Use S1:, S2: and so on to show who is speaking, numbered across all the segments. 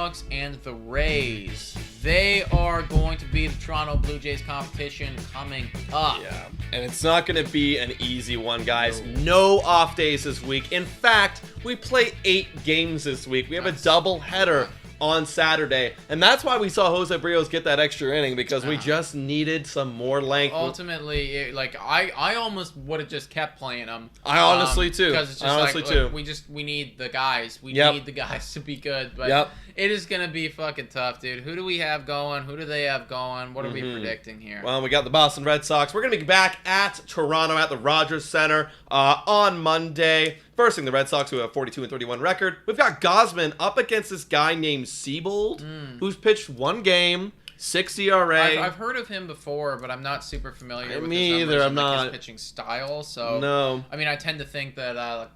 S1: Sox and the Rays. They are going to be the Toronto Blue Jays competition coming up.
S2: Yeah, and it's not going to be an easy one, guys. No off days this week. In fact, we play 8 games this week. We have a double header on Saturday, and that's why we saw Jose Brios get that extra inning, because we just needed some more length.
S1: Ultimately, I almost would have just kept playing him.
S2: I honestly too.
S1: Because it's just we need the guys. We need the guys to be good. But it is gonna be fucking tough, dude. Who do we have going? Who do they have going? What are we predicting here?
S2: Well, we got the Boston Red Sox. We're gonna be back at Toronto at the Rogers Center on Monday. First thing, the Red Sox, who have 42-31 record. We've got Gausman up against this guy named Siebold, who's pitched 1 game, 6 ERA.
S1: I've heard of him before, but I'm not super familiar with his pitching style. So
S2: no.
S1: I mean, I tend to think that
S2: I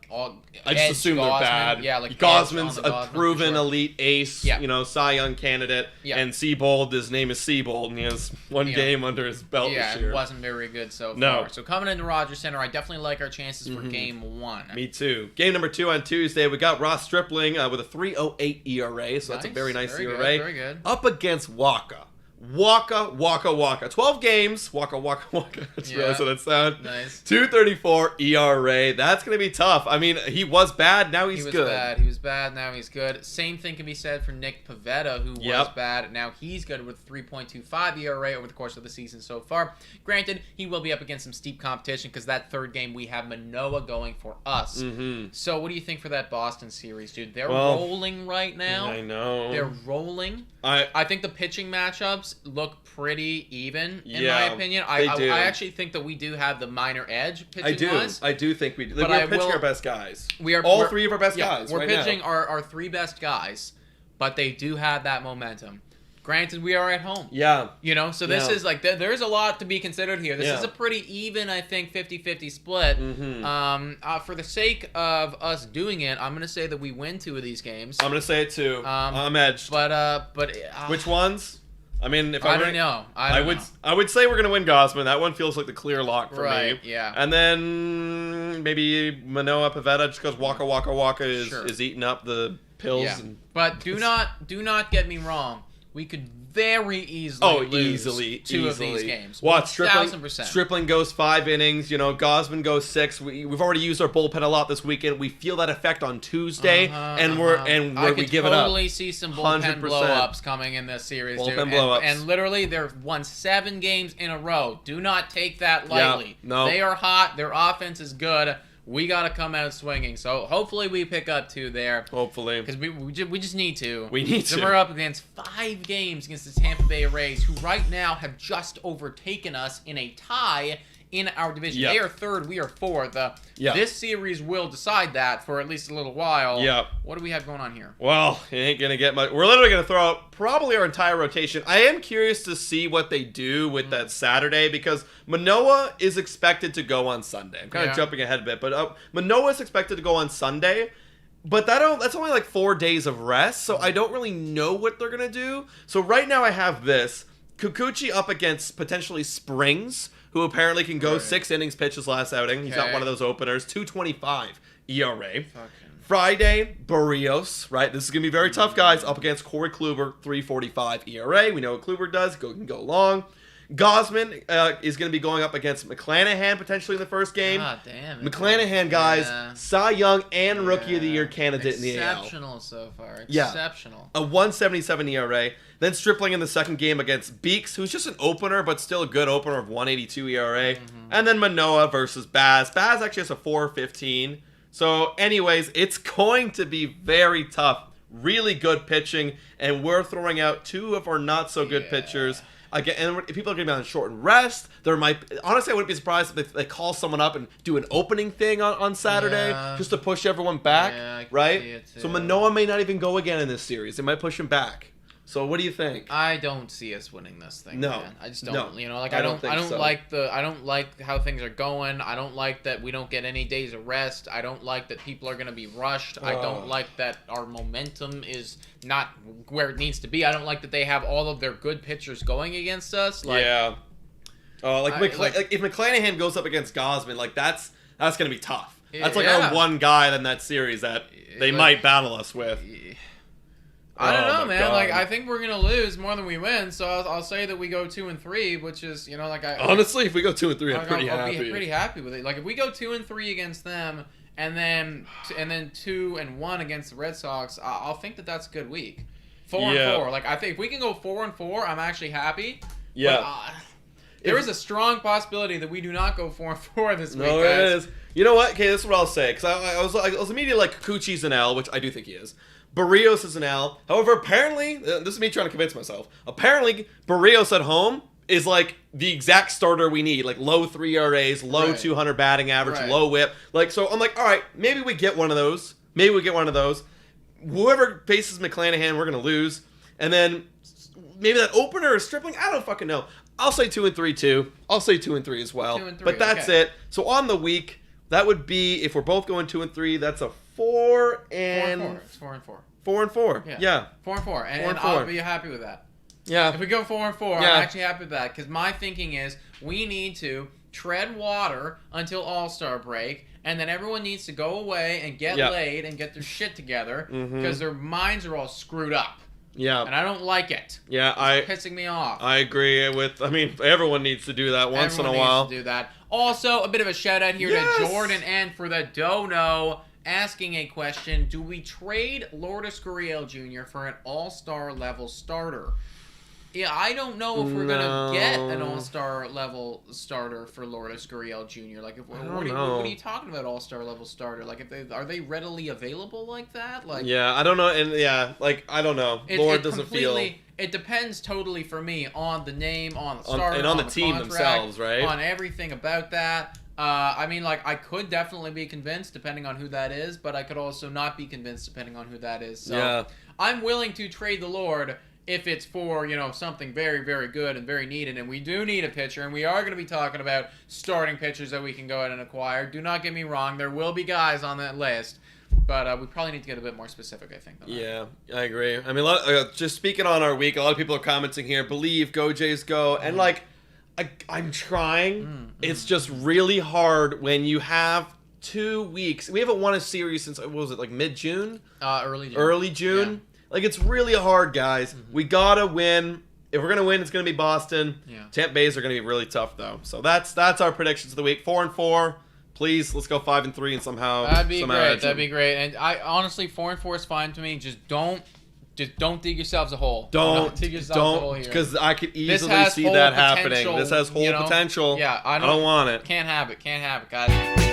S2: just assume they're bad.
S1: Yeah, like
S2: Gausman's a proven elite ace, Cy Young candidate, and Siebold, his name is Siebold, and he has 1 game under his belt this year.
S1: Yeah, it wasn't very good so far. So coming into Rogers Center, I definitely like our chances for game 1.
S2: Me too. Game number 2 on Tuesday, we got Ross Stripling with a 3.08 ERA, so that's a very nice ERA.
S1: Very good.
S2: Up against Waka. Waka. 12 games. Waka. That's really how that sounds.
S1: Nice.
S2: 2.34 ERA. That's going to be tough. I mean, he was bad. Now he's good.
S1: He was bad. Now he's good. Same thing can be said for Nick Pivetta, who was bad. Now he's good with 3.25 ERA over the course of the season so far. Granted, he will be up against some steep competition because that third game we have Manoah going for us. So what do you think for that Boston series, dude? They're rolling right now.
S2: I know.
S1: They're rolling. I think the pitching matchups look pretty even, in my opinion. I actually think that we do have the minor edge pitching-wise.
S2: I do think we do. We're pitching our best guys. We're 3 of our best guys.
S1: We're pitching our 3 best guys, but they do have that momentum. Granted, we are at home. Yeah. So this is like, there's a lot to be considered here. This is a pretty even, I think, 50-50 split. For the sake of us doing it, I'm going to say that we win 2 of these games.
S2: I'm going to say it too. I'm edged.
S1: But
S2: which ones? I mean, if
S1: I don't know. I
S2: would say we're going to win Gausman. That one feels like the clear lock for me.
S1: Yeah.
S2: And then maybe Manoah, Pivetta, just because Waka is eating up the pills.
S1: Yeah. But do not get me wrong. We could very easily lose 2 of these games.
S2: Watch, Stripling goes 5 innings. Gausman goes 6. We've already used our bullpen a lot this weekend. We feel that effect on Tuesday, and we give it up. I
S1: totally see some bullpen blow-ups coming in this series, dude. And literally, they've won 7 games in a row. Do not take that lightly.
S2: No.
S1: They are hot. Their offense is good. We got to come out swinging. So hopefully we pick up 2 there.
S2: Hopefully.
S1: Because we just need to.
S2: We need to.
S1: Then we're up against 5 games against the Tampa Bay Rays, who right now have just overtaken us in a tie in our division. They are 3rd. We are 4th. This series will decide that for at least a little while. What do we have going on here?
S2: Well, it ain't going to get much. We're literally going to throw out probably our entire rotation. I am curious to see what they do with that Saturday, because Manoah is expected to go on Sunday. I'm kind of jumping ahead a bit, but Manoah is expected to go on Sunday. But that's only like 4 days of rest, so I don't really know what they're going to do. So right now I have this. Kikuchi up against potentially Springs, who apparently can go 6 innings pitched his last outing. He's not one of those openers. 2.25 ERA. Friday, Barrios, right? This is going to be very tough, guys. Up against Corey Kluber, 3.45 ERA. We know what Kluber does. Can go long. Gausman is going to be going up against McClanahan potentially in the first game.
S1: God damn.
S2: McClanahan, guys, Cy Young and Rookie of the Year candidate in the AL.
S1: Exceptional so far. Exceptional.
S2: A 1.77 ERA. Then Stripling in the second game against Beeks, who's just an opener, but still a good opener of 1.82 ERA. And then Manoah versus Baz. Baz actually has a 4.15. So anyways, it's going to be very tough. Really good pitching, and we're throwing out 2 of our not-so-good pitchers. Again, and people are going to be on shortened rest. Honestly, I wouldn't be surprised if they call someone up and do an opening thing on Saturday just to push everyone back, right? So Manoah may not even go again in this series. They might push him back. So what do you think?
S1: I don't see us winning this thing.
S2: No,
S1: man. I just don't.
S2: No.
S1: I don't like how things are going. I don't like that we don't get any days of rest. I don't like that people are going to be rushed. I don't like that our momentum is not where it needs to be. I don't like that they have all of their good pitchers going against us.
S2: If McClanahan goes up against Gausman, that's going to be tough. That's our one guy in that series that they might battle us with.
S1: I don't know, man.
S2: God.
S1: Like, I think we're gonna lose more than we win, so I'll say that we go 2-3, which is,
S2: honestly, if we go 2-3, I'm pretty happy.
S1: I'll be pretty happy with it. Like, if we go 2-3 against them, and then 2-1 against the Red Sox, I'll think that that's a good week. 4-4. Like, I think if we can go 4-4, I'm actually happy.
S2: Yeah.
S1: But, there is a strong possibility that we do not go 4-4 this week,
S2: No,
S1: guys.
S2: it is. You know what? Okay, this is what I'll say. Because I was immediately like, Kikuchi's an L, which I do think he is. Barrios is an L. However, apparently, this is me trying to convince myself. Apparently, Barrios at home is like the exact starter we need. Like low 3 ERAs, low 200 batting average, low whip. Like, so I'm like, all right, maybe we get one of those. Whoever faces McClanahan, we're going to lose. And then maybe that opener is Stripling. I don't fucking know. I'll say 2-3 too. I'll say 2-3 as well.
S1: 2-3,
S2: but that's it. So on the week, that would be, if we're both going 2-3, that's a 4 and
S1: 4-4. It's 4-4.
S2: 4-4. Yeah.
S1: 4-4. And I'll be happy with that.
S2: Yeah.
S1: If we go 4-4, I'm actually happy with that, because my thinking is we need to tread water until All-Star break, and then everyone needs to go away and get laid and get their shit together, because their minds are all screwed up.
S2: Yeah.
S1: And I don't like it.
S2: Yeah,
S1: it's pissing me off.
S2: I agree with, everyone needs to do that once in a while.
S1: Everyone needs to do that. Also, a bit of a shout out here to Jordan N for the dono, asking a question: do we trade Lourdes Gurriel Jr. for an all-star level starter? Yeah, I don't know if we're gonna get an all-star level starter for Lourdes Gurriel Jr. Like, what are you talking about, all-star level starter? Like, are they readily available like that? Like,
S2: yeah, I don't know, and I don't know. Lord doesn't feel.
S1: It depends totally for me on the name, on the starter,
S2: and on the
S1: team
S2: team themselves, right?
S1: On everything about that. I could definitely be convinced depending on who that is, but I could also not be convinced depending on who that is. So I'm willing to trade the Lord if it's for, something very, very good and very needed. And we do need a pitcher, and we are going to be talking about starting pitchers that we can go ahead and acquire. Do not get me wrong. There will be guys on that list. But we probably need to get a bit more specific, I think.
S2: Yeah, I agree. I mean, just speaking on our week, a lot of people are commenting here, believe, go Jays, go. And, I'm trying. It's just really hard when you have 2 weeks. We haven't won a series since, what was it, mid-June?
S1: Early June.
S2: Early June? Yeah. It's really hard, guys. We got to win. If we're going to win, it's going to be Boston.
S1: Yeah.
S2: Tampa Bays are going to be really tough, though. So that's our predictions of the week. 4-4. Please, let's go 5-3 and somehow.
S1: That'd be great. That'd be great. And I honestly, 4-4 is fine to me. Just don't dig yourselves a hole.
S2: Don't
S1: dig yourselves a hole here.
S2: Because I could easily see that happening. This has whole potential.
S1: Yeah, I
S2: don't want it.
S1: Can't have it, guys.